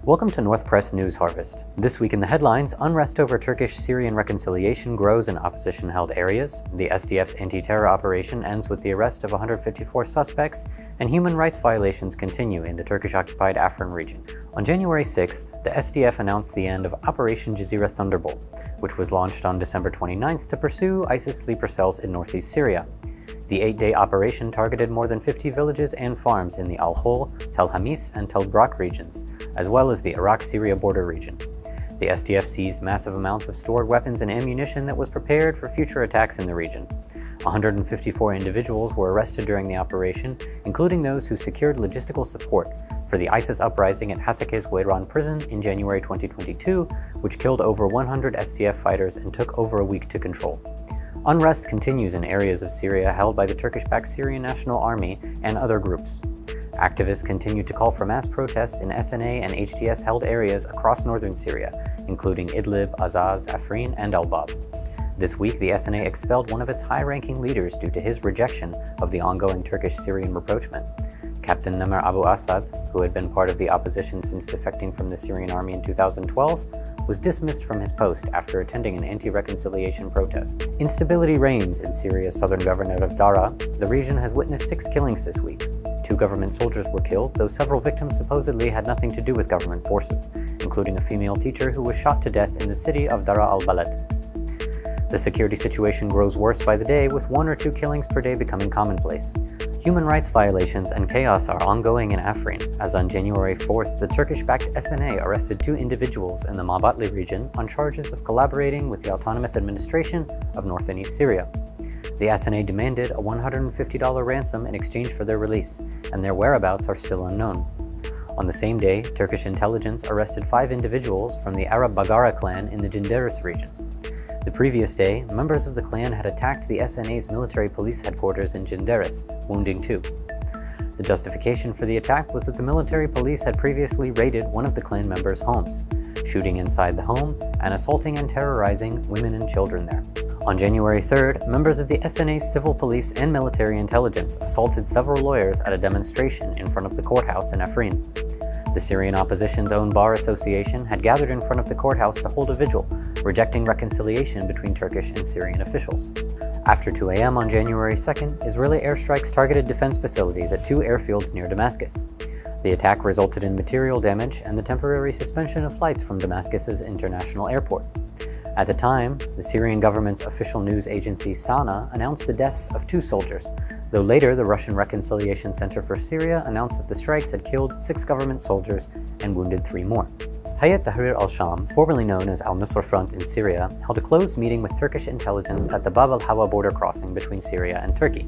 Welcome to North Press News Harvest. This week in the headlines, unrest over Turkish-Syrian reconciliation grows in opposition-held areas, the SDF's anti-terror operation ends with the arrest of 154 suspects, and human rights violations continue in the Turkish-occupied Afrin region. On January 6th, the SDF announced the end of Operation Jazeera Thunderbolt, which was launched on December 29th to pursue ISIS sleeper cells in northeast Syria. The 8-day operation targeted more than 50 villages and farms in the Al-Hol, Tel Hamis, and Tel Brak regions, as well as the Iraq-Syria border region. The SDF seized massive amounts of stored weapons and ammunition that was prepared for future attacks in the region. 154 individuals were arrested during the operation, including those who secured logistical support for the ISIS uprising at Hasake's Wayran prison in January 2022, which killed over 100 SDF fighters and took over a week to control. Unrest continues in areas of Syria held by the Turkish-backed Syrian National Army and other groups. Activists continue to call for mass protests in SNA and HTS-held areas across northern Syria, including Idlib, Azaz, Afrin, and Al-Bab. This week, the SNA expelled one of its high-ranking leaders due to his rejection of the ongoing Turkish-Syrian rapprochement. Captain Namar Abu Assad, who had been part of the opposition since defecting from the Syrian army in 2012, was dismissed from his post after attending an anti-reconciliation protest. Instability reigns in Syria's southern governorate of Daraa. The region has witnessed 6 killings this week. 2 government soldiers were killed, though several victims supposedly had nothing to do with government forces, including a female teacher who was shot to death in the city of Daraa al-Balad. The security situation grows worse by the day, with 1 or 2 killings per day becoming commonplace. Human rights violations and chaos are ongoing in Afrin, as on January 4th, the Turkish-backed SNA arrested 2 individuals in the Mabatli region on charges of collaborating with the Autonomous Administration of North and East Syria. The SNA demanded a $150 ransom in exchange for their release, and their whereabouts are still unknown. On the same day, Turkish intelligence arrested 5 individuals from the Arab Baggara clan in the Jinderis region. The previous day, members of the clan had attacked the SNA's military police headquarters in Jinderis, wounding 2. The justification for the attack was that the military police had previously raided one of the clan members' homes, shooting inside the home and assaulting and terrorizing women and children there. On January 3rd, members of the SNA's civil police and military intelligence assaulted several lawyers at a demonstration in front of the courthouse in Afrin. The Syrian opposition's own bar association had gathered in front of the courthouse to hold a vigil, rejecting reconciliation between Turkish and Syrian officials. After 2 a.m. on January 2nd, Israeli airstrikes targeted defense facilities at 2 airfields near Damascus. The attack resulted in material damage and the temporary suspension of flights from Damascus's international airport. At the time, the Syrian government's official news agency Sana announced the deaths of 2 soldiers, though later the Russian Reconciliation Center for Syria announced that the strikes had killed 6 government soldiers and wounded 3 more. Hayat Tahrir al-Sham, formerly known as Al-Nusra Front in Syria, held a closed meeting with Turkish intelligence at the Bab al-Hawa border crossing between Syria and Turkey.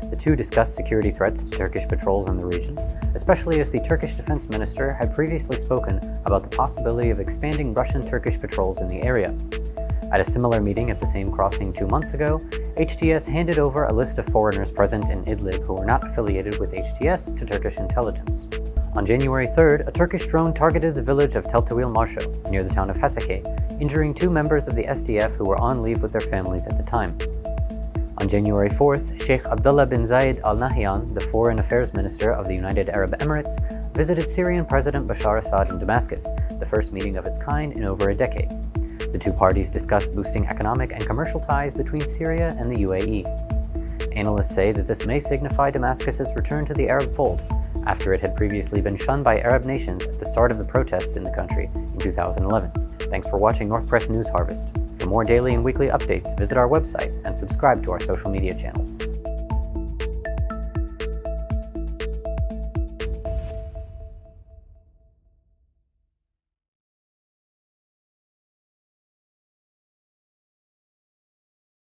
The 2 discussed security threats to Turkish patrols in the region, especially as the Turkish defense minister had previously spoken about the possibility of expanding Russian-Turkish patrols in the area. At a similar meeting at the same crossing 2 months ago, HTS handed over a list of foreigners present in Idlib who were not affiliated with HTS to Turkish intelligence. On January 3rd, a Turkish drone targeted the village of Tel Tawil Marsho, near the town of Hasake, injuring 2 members of the SDF who were on leave with their families at the time. On January 4th, Sheikh Abdullah bin Zayed Al Nahyan, the Foreign Affairs Minister of the United Arab Emirates, visited Syrian President Bashar Assad in Damascus, the first meeting of its kind in over a decade. The 2 parties discussed boosting economic and commercial ties between Syria and the UAE. Analysts say that this may signify Damascus's return to the Arab fold, after it had previously been shunned by Arab nations at the start of the protests in the country in 2011. Thanks for watching North Press News Harvest. For more daily and weekly updates, visit our website and subscribe to our social media channels.